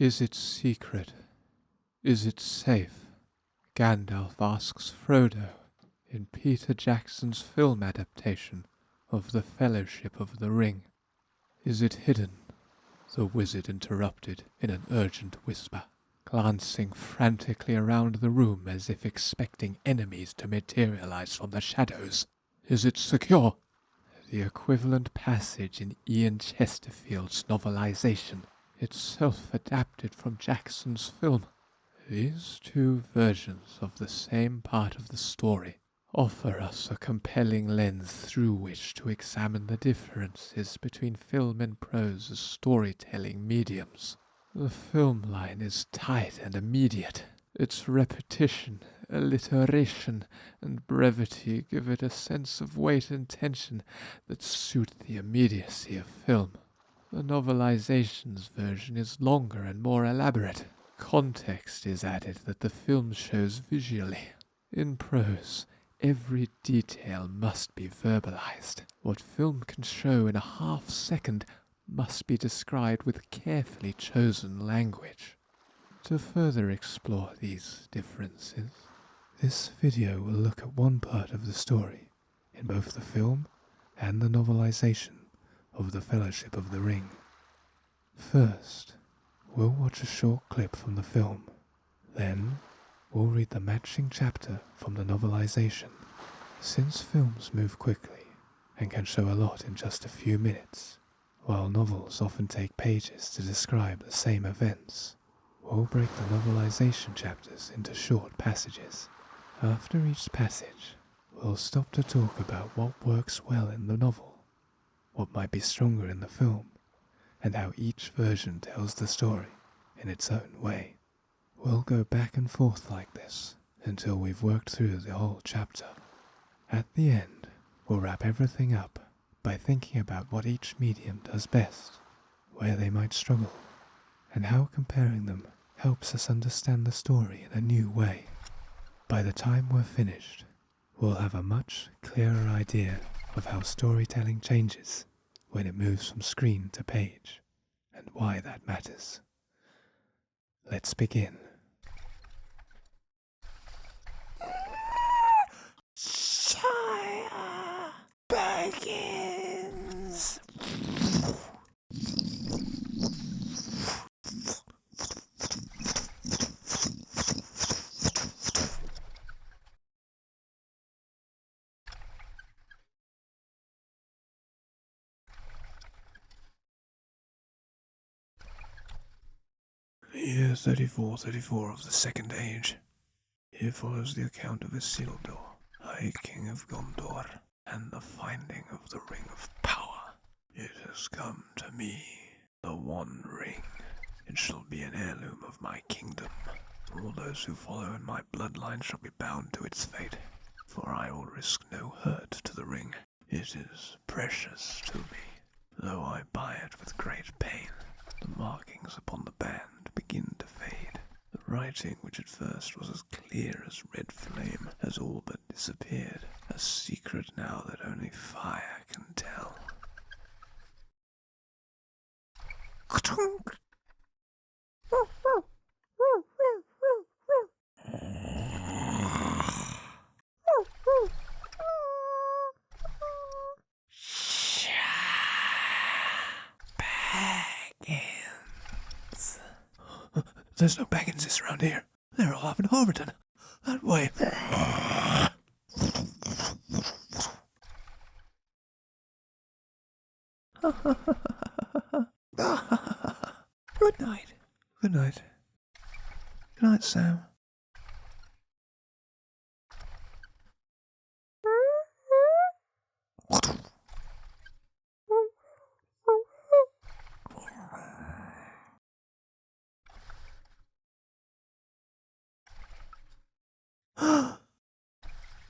Is it secret? Is it safe? Gandalf asks Frodo in Peter Jackson's film adaptation of The Fellowship of the Ring. Is it hidden? The wizard interrupted in an urgent whisper, glancing frantically around the room as if expecting enemies to materialize from the shadows. Is it secure? The equivalent passage in Ian Chesterfield's novelization, itself adapted from Jackson's film. These two versions of the same part of the story offer us a compelling lens through which to examine the differences between film and prose as storytelling mediums. The film line is tight and immediate. Its repetition, alliteration, and brevity give it a sense of weight and tension that suit the immediacy of film. The novelization's version is longer and more elaborate. Context is added that the film shows visually. In prose, every detail must be verbalized. What film can show in a half-second must be described with carefully chosen language. To further explore these differences, this video will look at one part of the story in both the film and the novelization of The Fellowship of the Ring. First, we'll watch a short clip from the film. Then, we'll read the matching chapter from the novelization. Since films move quickly and can show a lot in just a few minutes, while novels often take pages to describe the same events, we'll break the novelization chapters into short passages. After each passage, we'll stop to talk about what works well in the novel, what might be stronger in the film, and how each version tells the story in its own way. We'll go back and forth like this until we've worked through the whole chapter. At the end, we'll wrap everything up by thinking about what each medium does best, where they might struggle, and how comparing them helps us understand the story in a new way. By the time we're finished, we'll have a much clearer idea of how storytelling changes when it moves from screen to page, and why that matters. Let's begin. Fire begins. The year 3434 of the Second Age. Here follows the account of Isildur, High King of Gondor, and the finding of the Ring of Power. It has come to me, the One Ring. It shall be an heirloom of my kingdom. All those who follow in my bloodline shall be bound to its fate, for I will risk no hurt to the ring. It is precious to me, though I buy it with great pain. The markings upon the band begin to fade. The writing, which at first was as clear as red flame, has all but disappeared, a secret now that only fire can tell. There's no Bagginses around here. They're all up in Harverton. That way. Good night. Good night. Good night, Sam.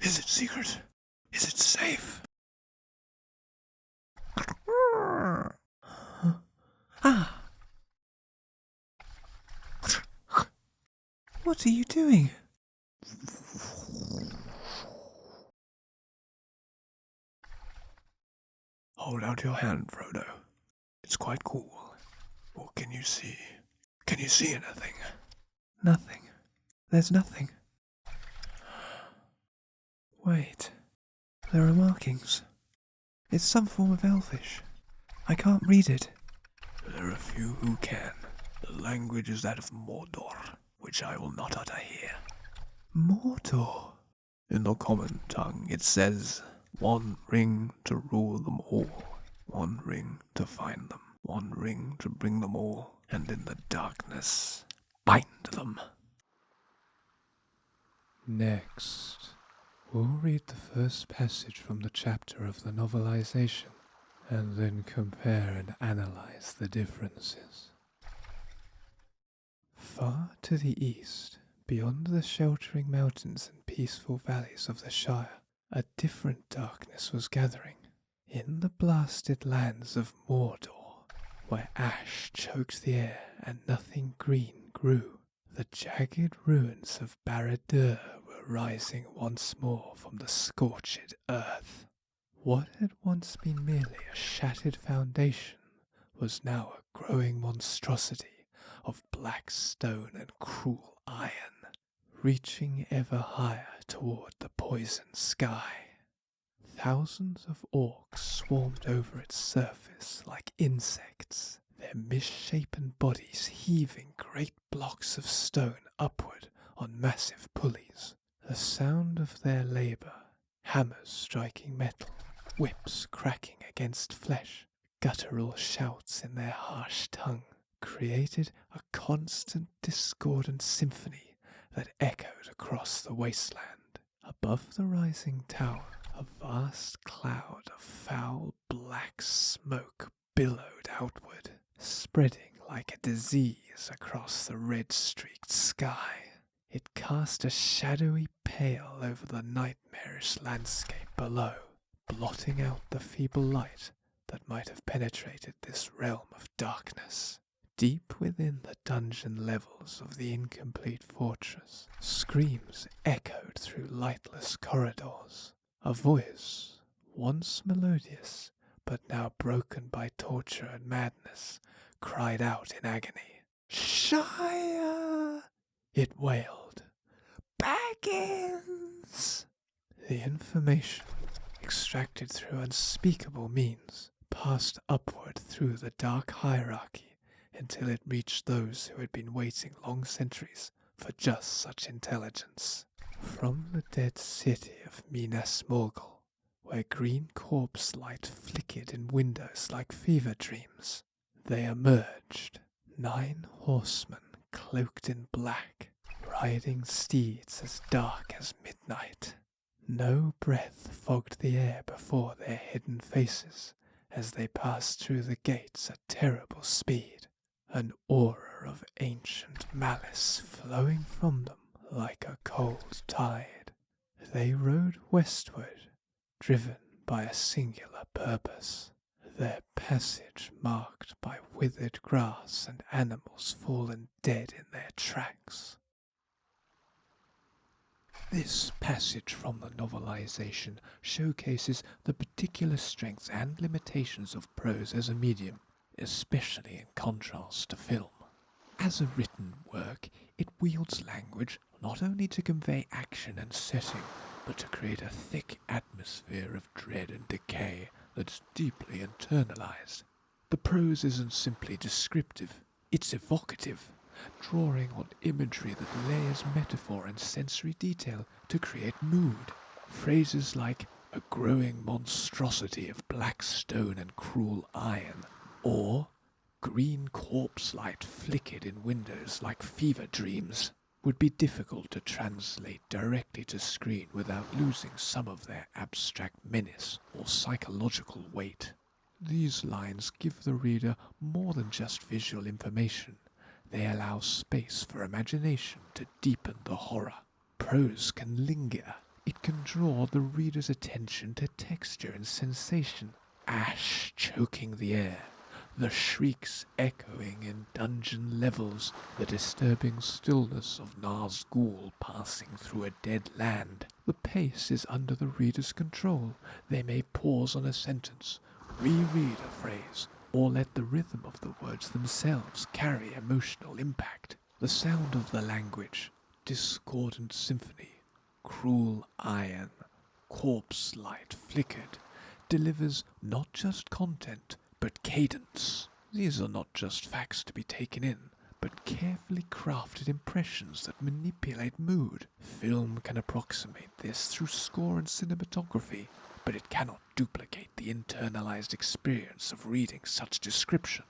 Is it secret? Is it safe? Ah! What are you doing? Hold out your hand, Frodo. It's quite cool. What can you see? Can you see anything? Nothing. There's nothing. Wait. There are markings. It's some form of Elvish. I can't read it. There are few who can. The language is that of Mordor, which I will not utter here. Mordor? In the common tongue it says, one ring to rule them all, one ring to find them, one ring to bring them all, and in the darkness bind them. Next, we'll read the first passage from the chapter of the novelization, and then compare and analyze the differences. Far to the east, beyond the sheltering mountains and peaceful valleys of the Shire, a different darkness was gathering. In the blasted lands of Mordor, where ash choked the air and nothing green grew, the jagged ruins of Barad-dûr were rising once more from the scorched earth. What had once been merely a shattered foundation was now a growing monstrosity of black stone and cruel iron, reaching ever higher toward the poisoned sky. Thousands of orcs swarmed over its surface like insects, their misshapen bodies heaving great blocks of stone upward on massive pulleys. The sound of their labour, hammers striking metal, whips cracking against flesh, guttural shouts in their harsh tongue, created a constant discordant symphony that echoed across the wasteland. Above the rising tower, a vast cloud of foul black smoke billowed outward, spreading like a disease across the red-streaked sky. It cast a shadowy pale over the nightmarish landscape below, blotting out the feeble light that might have penetrated this realm of darkness. Deep within the dungeon levels of the incomplete fortress, screams echoed through lightless corridors. A voice, once melodious, but now broken by torture and madness, cried out in agony. "Shire!" It wailed. "Baggins!" The information, extracted through unspeakable means, passed upward through the dark hierarchy until it reached those who had been waiting long centuries for just such intelligence. From the dead city of Minas Morgul, where green corpse light flickered in windows like fever dreams, they emerged, 9 horsemen cloaked in black, riding steeds as dark as midnight. No breath fogged the air before their hidden faces as they passed through the gates at terrible speed, an aura of ancient malice flowing from them like a cold tide. They rode westward, driven by a singular purpose, their passage marked by withered grass and animals fallen dead in their tracks. This passage from the novelization showcases the particular strengths and limitations of prose as a medium, especially in contrast to film. As a written work, it wields language not only to convey action and setting, but to create a thick atmosphere of dread and decay that's deeply internalized. The prose isn't simply descriptive, it's evocative, drawing on imagery that layers metaphor and sensory detail to create mood. Phrases like "a growing monstrosity of black stone and cruel iron," or "green corpse light flickered in windows like fever dreams," would be difficult to translate directly to screen without losing some of their abstract menace or psychological weight. These lines give the reader more than just visual information. They allow space for imagination to deepen the horror. Prose can linger. It can draw the reader's attention to texture and sensation. Ash choking the air, the shrieks echoing in dungeon levels, the disturbing stillness of Nazgul passing through a dead land. The pace is under the reader's control. They may pause on a sentence, reread a phrase, or let the rhythm of the words themselves carry emotional impact. The sound of the language, discordant symphony, cruel iron, corpse light flickered, delivers not just content, but cadence. These are not just facts to be taken in, but carefully crafted impressions that manipulate mood. Film can approximate this through score and cinematography, but it cannot duplicate the internalized experience of reading such description.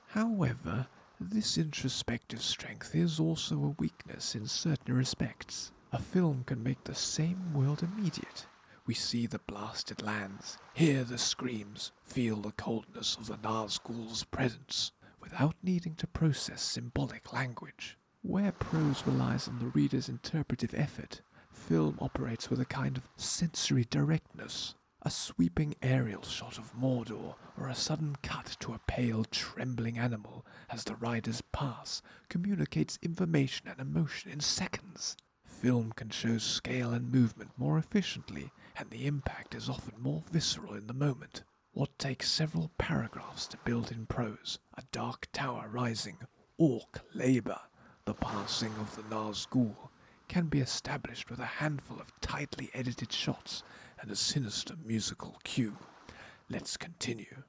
However, this introspective strength is also a weakness in certain respects. A film can make the same world immediate. We see the blasted lands, hear the screams, feel the coldness of the Nazgul's presence, without needing to process symbolic language. Where prose relies on the reader's interpretive effort, film operates with a kind of sensory directness. A sweeping aerial shot of Mordor, or a sudden cut to a pale, trembling animal as the riders pass, communicates information and emotion in seconds. Film can show scale and movement more efficiently, and the impact is often more visceral in the moment. What takes several paragraphs to build in prose, a dark tower rising, orc labor, the passing of the Nazgul, can be established with a handful of tightly edited shots and a sinister musical cue. Let's continue.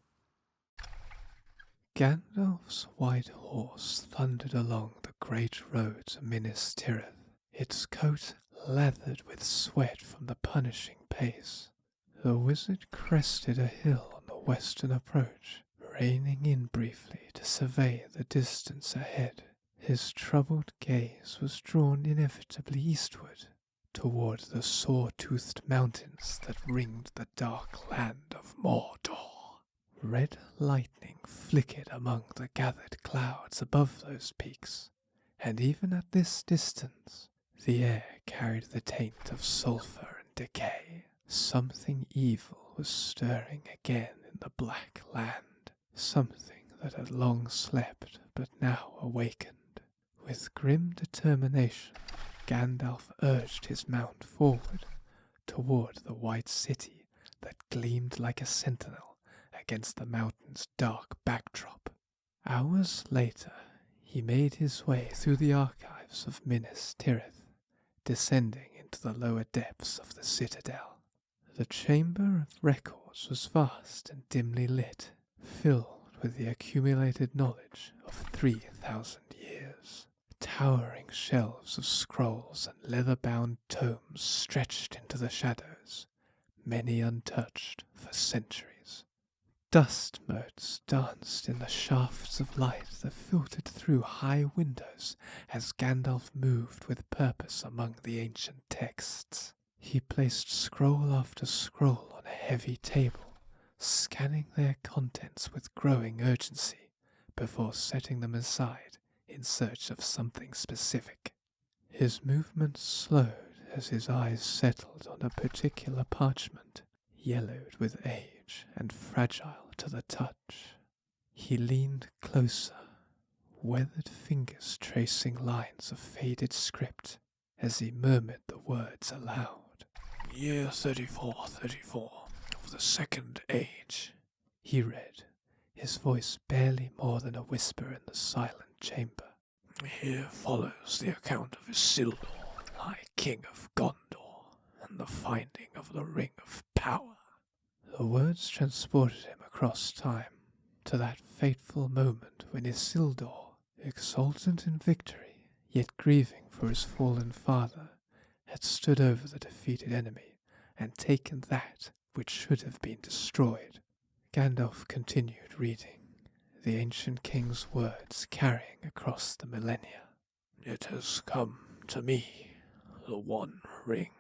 Gandalf's white horse thundered along the great road to Minas Tirith, its coat lathered with sweat from the punishing pace. The wizard crested a hill on the western approach, reining in briefly to survey the distance ahead. His troubled gaze was drawn inevitably eastward, toward the saw-toothed mountains that ringed the dark land of Mordor. Red lightning flickered among the gathered clouds above those peaks, and even at this distance, the air carried the taint of sulphur and decay. Something evil was stirring again in the black land, something that had long slept but now awakened. With grim determination, Gandalf urged his mount forward, toward the white city that gleamed like a sentinel against the mountain's dark backdrop. Hours later, he made his way through the archives of Minas Tirith, descending into the lower depths of the citadel. The chamber of records was vast and dimly lit, filled with the accumulated knowledge of 3,000 years. Towering shelves of scrolls and leather-bound tomes stretched into the shadows, many untouched for centuries. Dust motes danced in the shafts of light that filtered through high windows as Gandalf moved with purpose among the ancient texts. He placed scroll after scroll on a heavy table, scanning their contents with growing urgency before setting them aside in search of something specific. His movements slowed as his eyes settled on a particular parchment, yellowed with age and fragile to the touch. He leaned closer, weathered fingers tracing lines of faded script as he murmured the words aloud. Year 3434 of the Second Age, he read, his voice barely more than a whisper in the silent chamber. Here follows the account of Isildur, High King of Gondor, and the finding of the Ring of Power. The words transported him across time, to that fateful moment when Isildur, exultant in victory, yet grieving for his fallen father, had stood over the defeated enemy and taken that which should have been destroyed. Gandalf continued reading, the ancient king's words carrying across the millennia. It has come to me, the One Ring.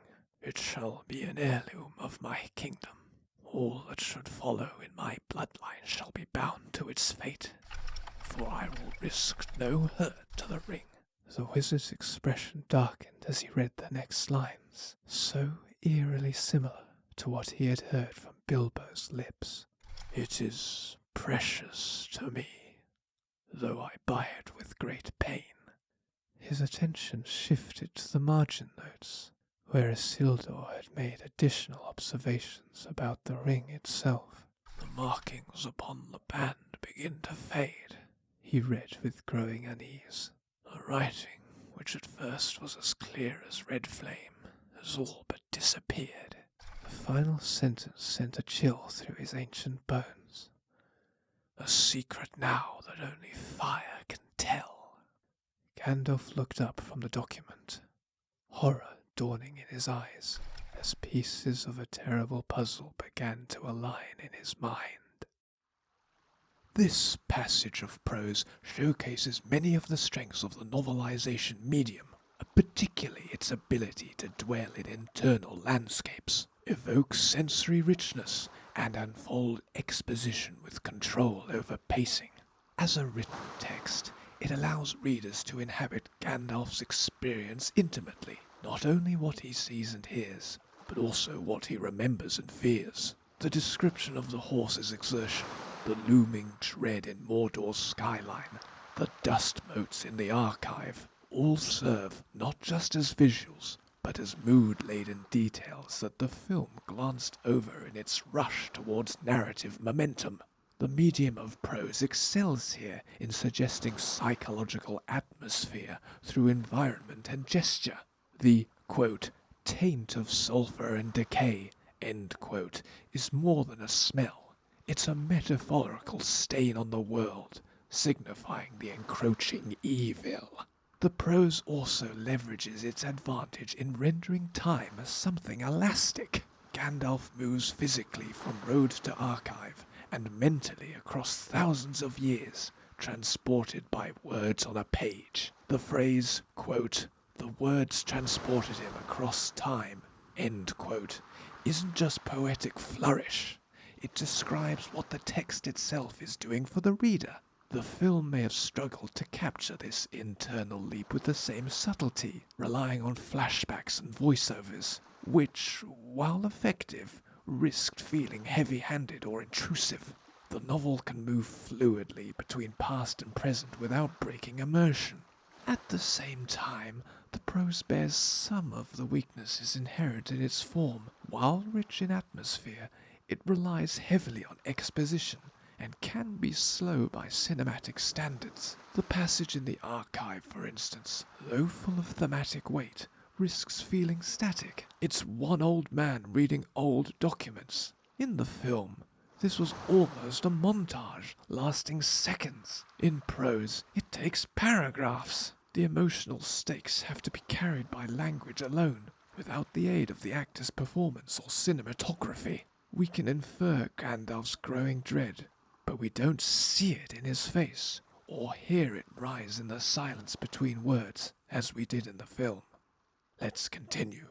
It shall be an heirloom of my kingdom. All that should follow in my bloodline shall be bound to its fate, for I will risk no hurt to the ring. The wizard's expression darkened as he read the next lines, so eerily similar to what he had heard from Bilbo's lips. It is precious to me, though I buy it with great pain. His attention shifted to the margin notes, where Isildur had made additional observations about the ring itself. The markings upon the band begin to fade," he read with growing unease. "The writing, which at first was as clear as red flame, has all but disappeared." The final sentence sent a chill through his ancient bones. "A secret now that only fire can tell." Gandalf looked up from the document, horror dawning in his eyes, as pieces of a terrible puzzle began to align in his mind. This passage of prose showcases many of the strengths of the novelization medium, particularly its ability to dwell in internal landscapes, evoke sensory richness, and unfold exposition with control over pacing. As a written text, it allows readers to inhabit Gandalf's experience intimately, not only what he sees and hears, but also what he remembers and fears. The description of the horse's exertion, the looming dread in Mordor's skyline, the dust motes in the archive, all serve not just as visuals, but as mood-laden details that the film glanced over in its rush towards narrative momentum. The medium of prose excels here in suggesting psychological atmosphere through environment and gesture. The, quote, taint of sulphur and decay, end quote, is more than a smell. It's a metaphorical stain on the world, signifying the encroaching evil. The prose also leverages its advantage in rendering time as something elastic. Gandalf moves physically from road to archive and mentally across thousands of years, transported by words on a page. The phrase, quote, "the words transported him across time," end quote, isn't just poetic flourish. It describes what the text itself is doing for the reader. The film may have struggled to capture this internal leap with the same subtlety, relying on flashbacks and voiceovers, which, while effective, risked feeling heavy-handed or intrusive. The novel can move fluidly between past and present without breaking immersion. At the same time, the prose bears some of the weaknesses inherent in its form. While rich in atmosphere, it relies heavily on exposition and can be slow by cinematic standards. The passage in the archive, for instance, though full of thematic weight, risks feeling static. It's one old man reading old documents. In the film, this was almost a montage, lasting seconds. In prose, it takes paragraphs. The emotional stakes have to be carried by language alone, without the aid of the actor's performance or cinematography. We can infer Gandalf's growing dread, but we don't see it in his face, or hear it rise in the silence between words, as we did in the film. Let's continue.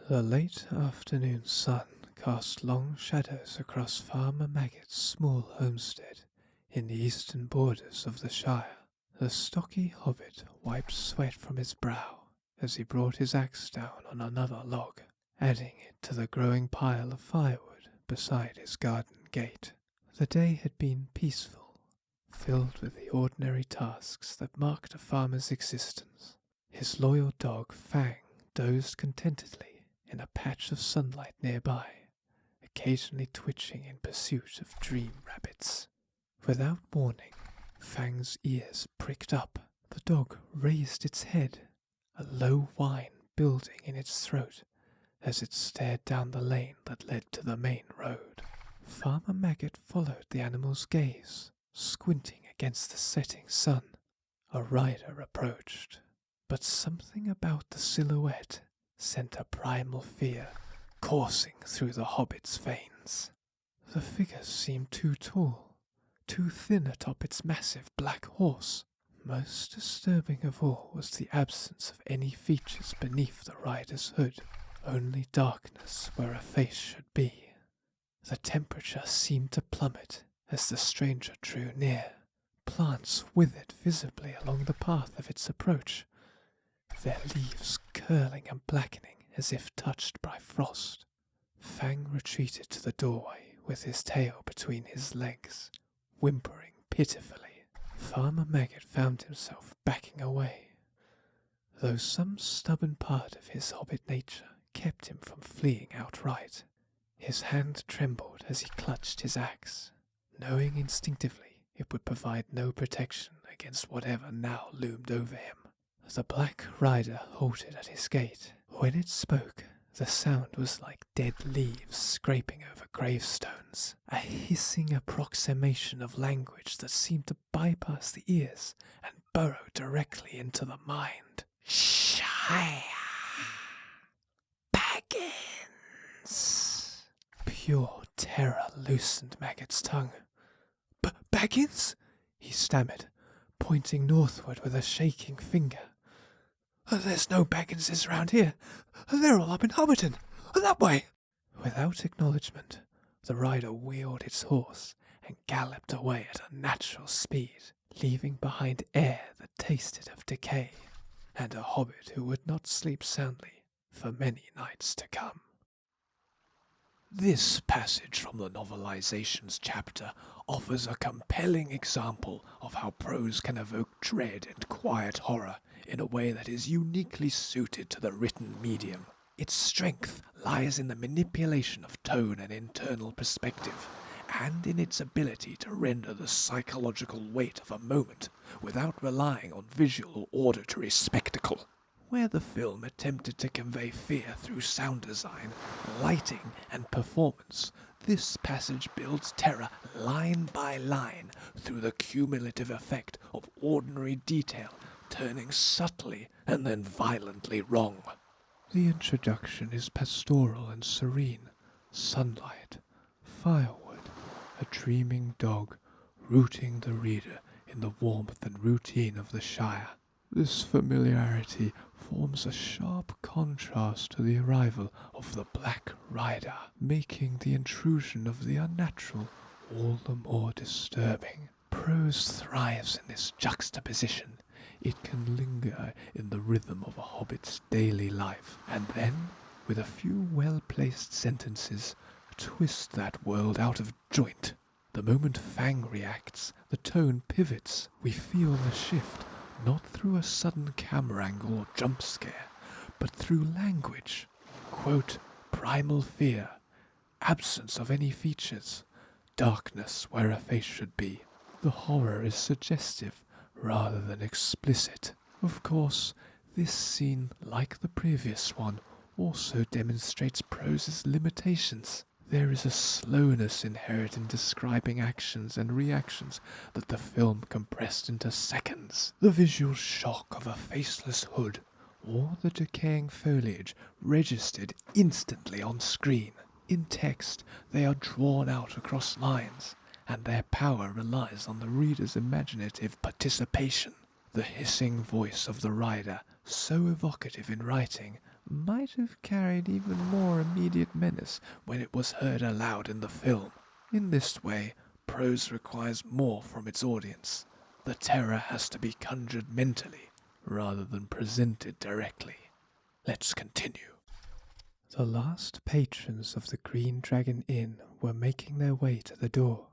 The late afternoon sun cast long shadows across Farmer Maggot's small homestead in the eastern borders of the Shire. The stocky hobbit wiped sweat from his brow as he brought his axe down on another log, adding it to the growing pile of firewood beside his garden gate. The day had been peaceful, filled with the ordinary tasks that marked a farmer's existence. His loyal dog Fang dozed contentedly in a patch of sunlight nearby, occasionally twitching in pursuit of dream rabbits. Without warning, Fang's ears pricked up. The dog raised its head, a low whine building in its throat as it stared down the lane that led to the main road. Farmer Maggot followed the animal's gaze, squinting against the setting sun. A rider approached, but something about the silhouette sent a primal fear coursing through the hobbit's veins. The figure seemed too tall, too thin atop its massive black horse. Most disturbing of all was the absence of any features beneath the rider's hood, only darkness where a face should be. The temperature seemed to plummet as the stranger drew near. Plants withered visibly along the path of its approach, their leaves curling and blackening as if touched by frost. Fang retreated to the doorway with his tail between his legs, whimpering pitifully. Farmer Maggot found himself backing away, though some stubborn part of his hobbit nature kept him from fleeing outright. His hand trembled as he clutched his axe, knowing instinctively it would provide no protection against whatever now loomed over him. The black rider halted at his gate. When it spoke, the sound was like dead leaves scraping over gravestones, a hissing approximation of language that seemed to bypass the ears and burrow directly into the mind. Shire Baggins! Pure terror loosened Maggot's tongue. Baggins? He stammered, pointing northward with a shaking finger. There's no Bagginses around here. They're all up in Hobbiton. That way. Without acknowledgement, the rider wheeled its horse and galloped away at a natural speed, leaving behind air that tasted of decay, and a hobbit who would not sleep soundly for many nights to come. This passage from the novelizations chapter offers a compelling example of how prose can evoke dread and quiet horror in a way that is uniquely suited to the written medium. Its strength lies in the manipulation of tone and internal perspective, and in its ability to render the psychological weight of a moment without relying on visual or auditory spectacle. Where the film attempted to convey fear through sound design, lighting, and performance, this passage builds terror line by line through the cumulative effect of ordinary detail turning subtly and then violently wrong. The introduction is pastoral and serene. Sunlight, firewood, a dreaming dog rooting the reader in the warmth and routine of the Shire. This familiarity forms a sharp contrast to the arrival of the Black Rider, making the intrusion of the unnatural all the more disturbing. Prose thrives in this juxtaposition. It can linger in the rhythm of a hobbit's daily life, and then, with a few well-placed sentences, twist that world out of joint. The moment Fang reacts, the tone pivots. We feel the shift, not through a sudden camera angle or jump scare, but through language. Quote, primal fear, absence of any features, darkness where a face should be. The horror is suggestive rather than explicit. Of course, this scene, like the previous one, also demonstrates prose's limitations. There is a slowness inherent in describing actions and reactions that the film compressed into seconds. The visual shock of a faceless hood or the decaying foliage registered instantly on screen. In text, they are drawn out across lines, and their power relies on the reader's imaginative participation. The hissing voice of the rider, so evocative in writing, might have carried even more immediate menace when it was heard aloud in the film. In this way, prose requires more from its audience. The terror has to be conjured mentally, rather than presented directly. Let's continue. The last patrons of the Green Dragon Inn were making their way to the door.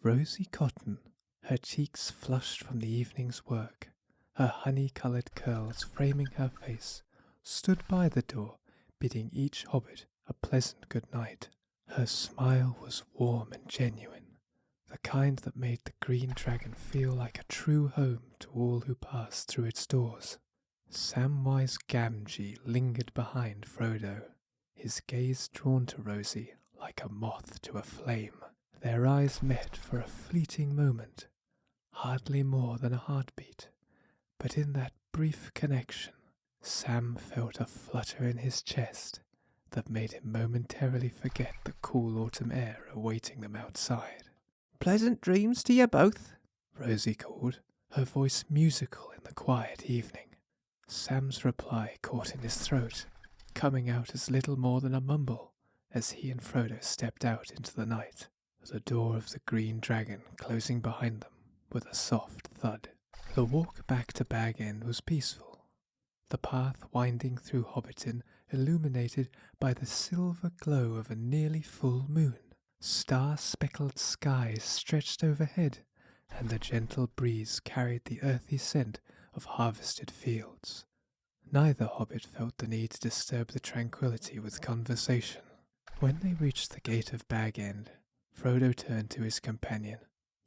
Rosie Cotton, her cheeks flushed from the evening's work, her honey-coloured curls framing her face, stood by the door, bidding each hobbit a pleasant good night. Her smile was warm and genuine, the kind that made the Green Dragon feel like a true home to all who passed through its doors. Samwise Gamgee lingered behind Frodo, his gaze drawn to Rosie like a moth to a flame. Their eyes met for a fleeting moment, hardly more than a heartbeat, but in that brief connection, Sam felt a flutter in his chest that made him momentarily forget the cool autumn air awaiting them outside. "Pleasant dreams to you both," Rosie called, her voice musical in the quiet evening. Sam's reply caught in his throat, coming out as little more than a mumble as he and Frodo stepped out into the night, the door of the Green Dragon closing behind them with a soft thud. The walk back to Bag End was peaceful, the path winding through Hobbiton illuminated by the silver glow of a nearly full moon. Star-speckled skies stretched overhead, and the gentle breeze carried the earthy scent of harvested fields. Neither hobbit felt the need to disturb the tranquility with conversation. When they reached the gate of Bag End, Frodo turned to his companion.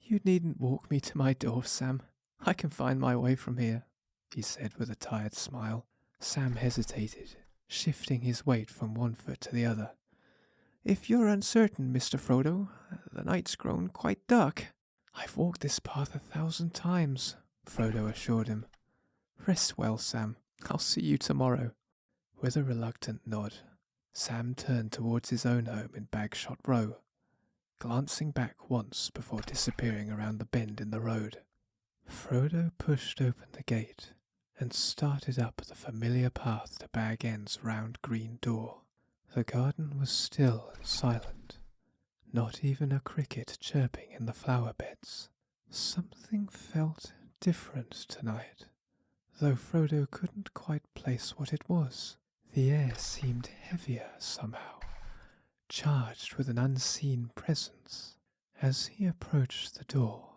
"You needn't walk me to my door, Sam. I can find my way from here," he said with a tired smile. Sam hesitated, shifting his weight from one foot to the other. "If you're uncertain, Mr. Frodo, the night's grown quite dark." "I've walked this path 1,000 times," Frodo assured him. "Rest well, Sam. I'll see you tomorrow." With a reluctant nod, Sam turned towards his own home in Bagshot Row, glancing back once before disappearing around the bend in the road. Frodo pushed open the gate and started up the familiar path to Bag End's round green door. The garden was still and silent, not even a cricket chirping in the flower beds. Something felt different tonight, though Frodo couldn't quite place what it was. The air seemed heavier somehow, charged with an unseen presence. As he approached the door,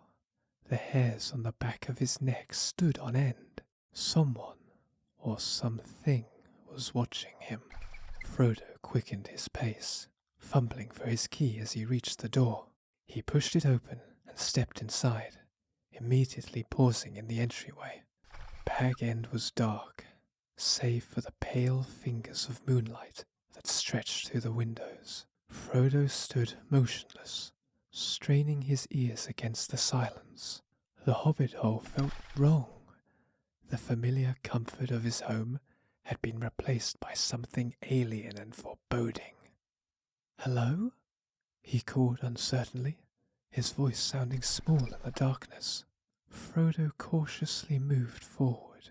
the hairs on the back of his neck stood on end. Someone or something was watching him. Frodo quickened his pace, fumbling for his key as he reached the door. He pushed it open and stepped inside, immediately pausing in the entryway. Bag End was dark, save for the pale fingers of moonlight that stretched through the windows. Frodo stood motionless, straining his ears against the silence. The hobbit hole felt wrong. The familiar comfort of his home had been replaced by something alien and foreboding. "Hello?" he called uncertainly, his voice sounding small in the darkness. Frodo cautiously moved forward,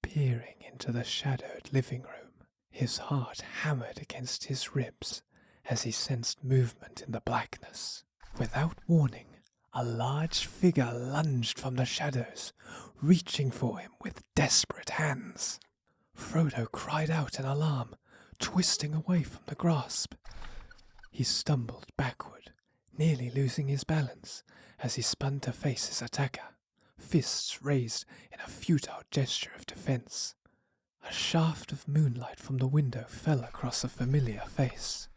peering into the shadowed living room. His heart hammered against his ribs as he sensed movement in the blackness. Without warning, a large figure lunged from the shadows, reaching for him with desperate hands. Frodo cried out in alarm, twisting away from the grasp. He stumbled backward, nearly losing his balance as he spun to face his attacker, fists raised in a futile gesture of defense. A shaft of moonlight from the window fell across a familiar face,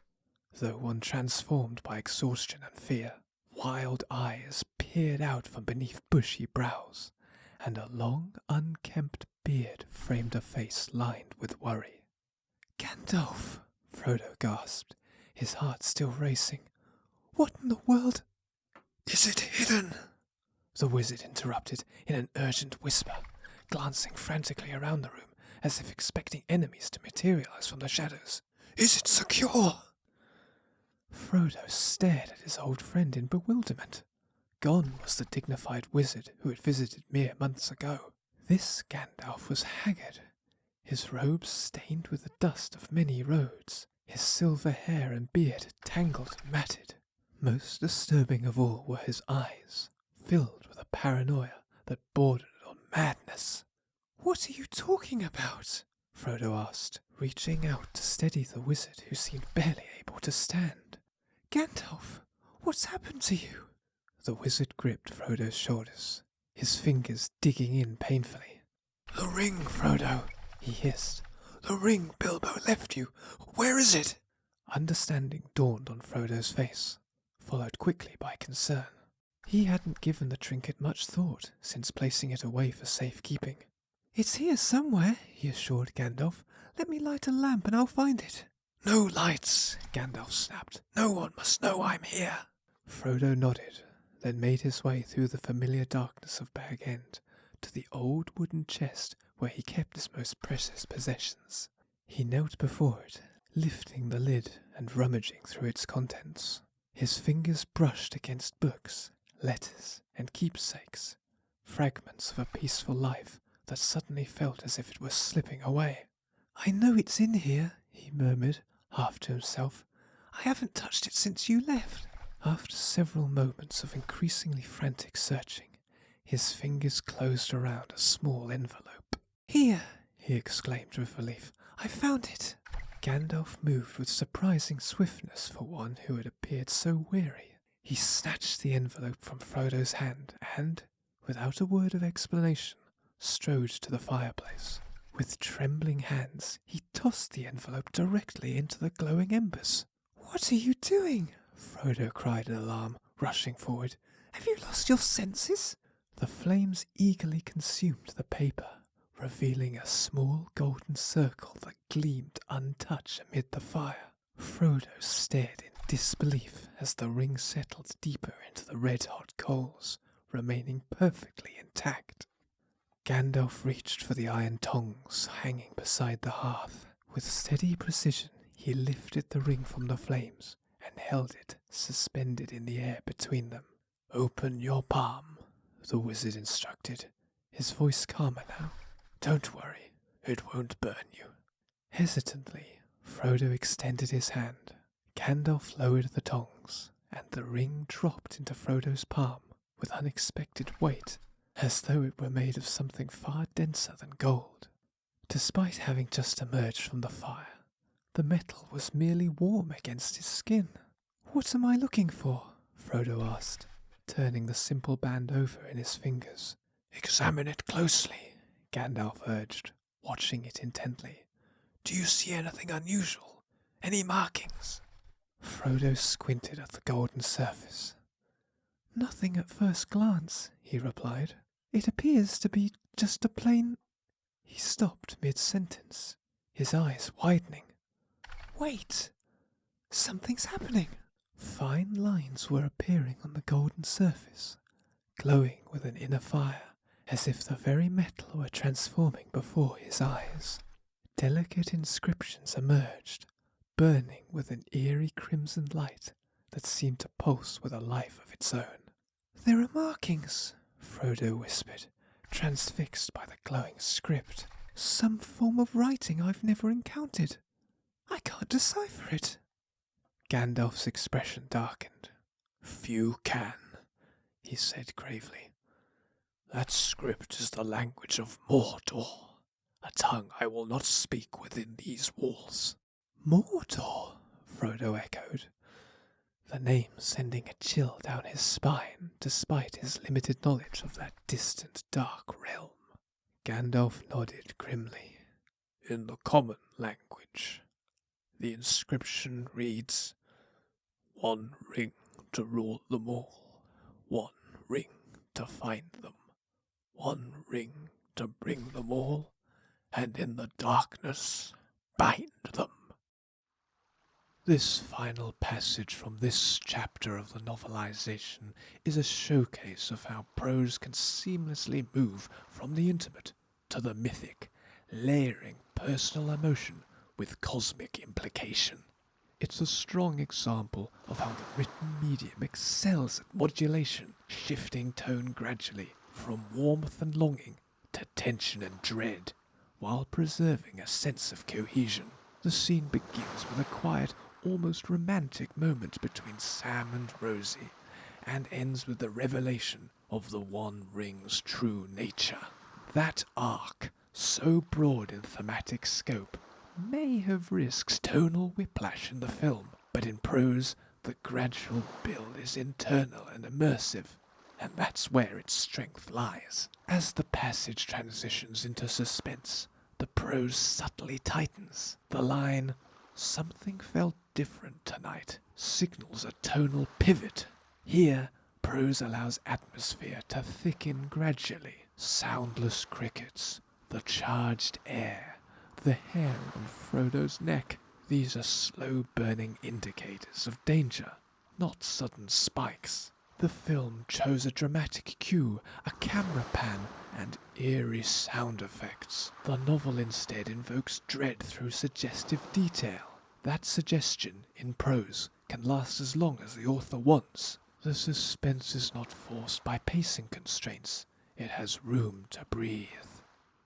though one transformed by exhaustion and fear. Wild eyes peered out from beneath bushy brows, and a long, unkempt beard framed a face lined with worry. "Gandalf!" Frodo gasped, his heart still racing. "What in the world—" "Is it hidden?" the wizard interrupted in an urgent whisper, glancing frantically around the room as if expecting enemies to materialize from the shadows. "Is it secure?" Frodo stared at his old friend in bewilderment. Gone was the dignified wizard who had visited mere months ago. This Gandalf was haggard, his robes stained with the dust of many roads, his silver hair and beard tangled and matted. Most disturbing of all were his eyes, filled with a paranoia that bordered on madness. "What are you talking about?" Frodo asked, reaching out to steady the wizard who seemed barely able to stand. "Gandalf, what's happened to you?" The wizard gripped Frodo's shoulders, his fingers digging in painfully. "The ring, Frodo," he hissed. "The ring Bilbo left you. Where is it?" Understanding dawned on Frodo's face, followed quickly by concern. He hadn't given the trinket much thought since placing it away for safekeeping. "It's here somewhere," he assured Gandalf. "Let me light a lamp and I'll find it." "No lights," Gandalf snapped. "No one must know I'm here." Frodo nodded, then made his way through the familiar darkness of Bag End to the old wooden chest where he kept his most precious possessions. He knelt before it, lifting the lid and rummaging through its contents. His fingers brushed against books, letters, and keepsakes, fragments of a peaceful life that suddenly felt as if it were slipping away. "I know it's in here," he murmured, half to himself. "I haven't touched it since you left." After several moments of increasingly frantic searching, his fingers closed around a small envelope. "Here," he exclaimed with relief. "I found it." Gandalf moved with surprising swiftness for one who had appeared so weary. He snatched the envelope from Frodo's hand and, without a word of explanation, strode to the fireplace. With trembling hands, he tossed the envelope directly into the glowing embers. "What are you doing?" Frodo cried in alarm, rushing forward. Have you lost your senses? The flames eagerly consumed the paper, revealing a small golden circle that gleamed untouched amid the fire. Frodo stared in disbelief as the ring settled deeper into the red-hot coals, remaining perfectly intact. Gandalf reached for the iron tongs hanging beside the hearth. With steady precision, he lifted the ring from the flames and held it suspended in the air between them. "Open your palm," the wizard instructed, his voice calmer now. "Don't worry, it won't burn you." Hesitantly, Frodo extended his hand. Gandalf lowered the tongs, and the ring dropped into Frodo's palm with unexpected weight, as though it were made of something far denser than gold. Despite having just emerged from the fire, the metal was merely warm against his skin. "What am I looking for?" Frodo asked, turning the simple band over in his fingers. "Examine it closely," Gandalf urged, watching it intently. "Do you see anything unusual? Any markings?" Frodo squinted at the golden surface. "Nothing at first glance," he replied. "It appears to be just a plain—" He stopped mid-sentence, his eyes widening. "Wait! Something's happening!" Fine lines were appearing on the golden surface, glowing with an inner fire, as if the very metal were transforming before his eyes. Delicate inscriptions emerged, burning with an eerie crimson light that seemed to pulse with a life of its own. "There are markings," Frodo whispered, transfixed by the glowing script. "Some form of writing I've never encountered. I can't decipher it." Gandalf's expression darkened. "Few can," he said gravely. "That script is the language of Mordor, a tongue I will not speak within these walls." "Mordor?" Frodo echoed, the name sending a chill down his spine despite his limited knowledge of that distant dark realm. Gandalf nodded grimly. "In the common language, the inscription reads, 'One ring to rule them all, one ring to find them, one ring to bring them all, and in the darkness bind them.'" This final passage from this chapter of the novelization is a showcase of how prose can seamlessly move from the intimate to the mythic, layering personal emotion with cosmic implication. It's a strong example of how the written medium excels at modulation, shifting tone gradually from warmth and longing to tension and dread, while preserving a sense of cohesion. The scene begins with a quiet, almost romantic moment between Sam and Rosie, and ends with the revelation of the One Ring's true nature. That arc, so broad in thematic scope, may have risked tonal whiplash in the film, but in prose, the gradual build is internal and immersive, and that's where its strength lies. As the passage transitions into suspense, the prose subtly tightens. The line, "Something felt different tonight," signals a tonal pivot. Here, prose allows atmosphere to thicken gradually. Soundless crickets, the charged air, the hair on Frodo's neck. These are slow-burning indicators of danger, not sudden spikes. The film chose a dramatic cue, a camera pan, and eerie sound effects. The novel instead invokes dread through suggestive detail. That suggestion, in prose, can last as long as the author wants. The suspense is not forced by pacing constraints. It has room to breathe.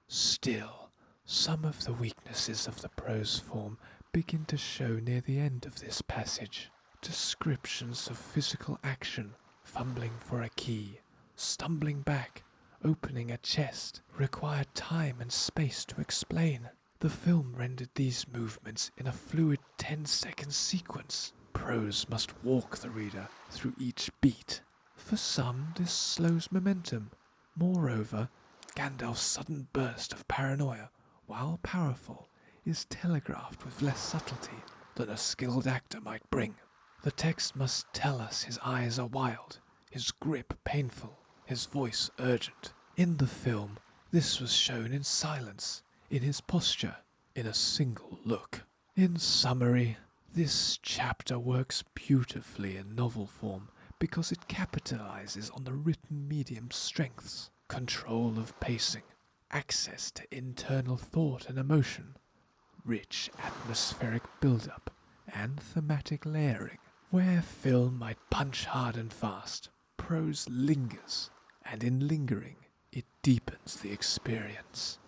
Still, some of the weaknesses of the prose form begin to show near the end of this passage. Descriptions of physical action, fumbling for a key, stumbling back, opening a chest, required time and space to explain. The film rendered these movements in a fluid 10-second sequence. Prose must walk the reader through each beat. For some, this slows momentum. Moreover, Gandalf's sudden burst of paranoia, while powerful, is telegraphed with less subtlety than a skilled actor might bring. The text must tell us his eyes are wild, his grip painful, his voice urgent. In the film, this was shown in silence, in his posture, in a single look. In summary, this chapter works beautifully in novel form because it capitalizes on the written medium's strengths, control of pacing, access to internal thought and emotion, rich atmospheric build-up, and thematic layering. Where film might punch hard and fast, prose lingers, and in lingering, it deepens the experience.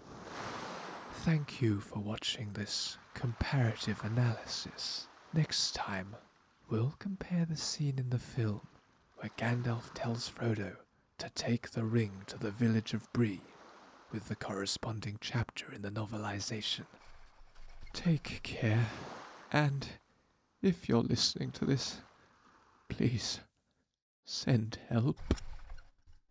Thank you for watching this comparative analysis. Next time, we'll compare the scene in the film where Gandalf tells Frodo to take the ring to the village of Bree with the corresponding chapter in the novelization. Take care, and if you're listening to this, please send help.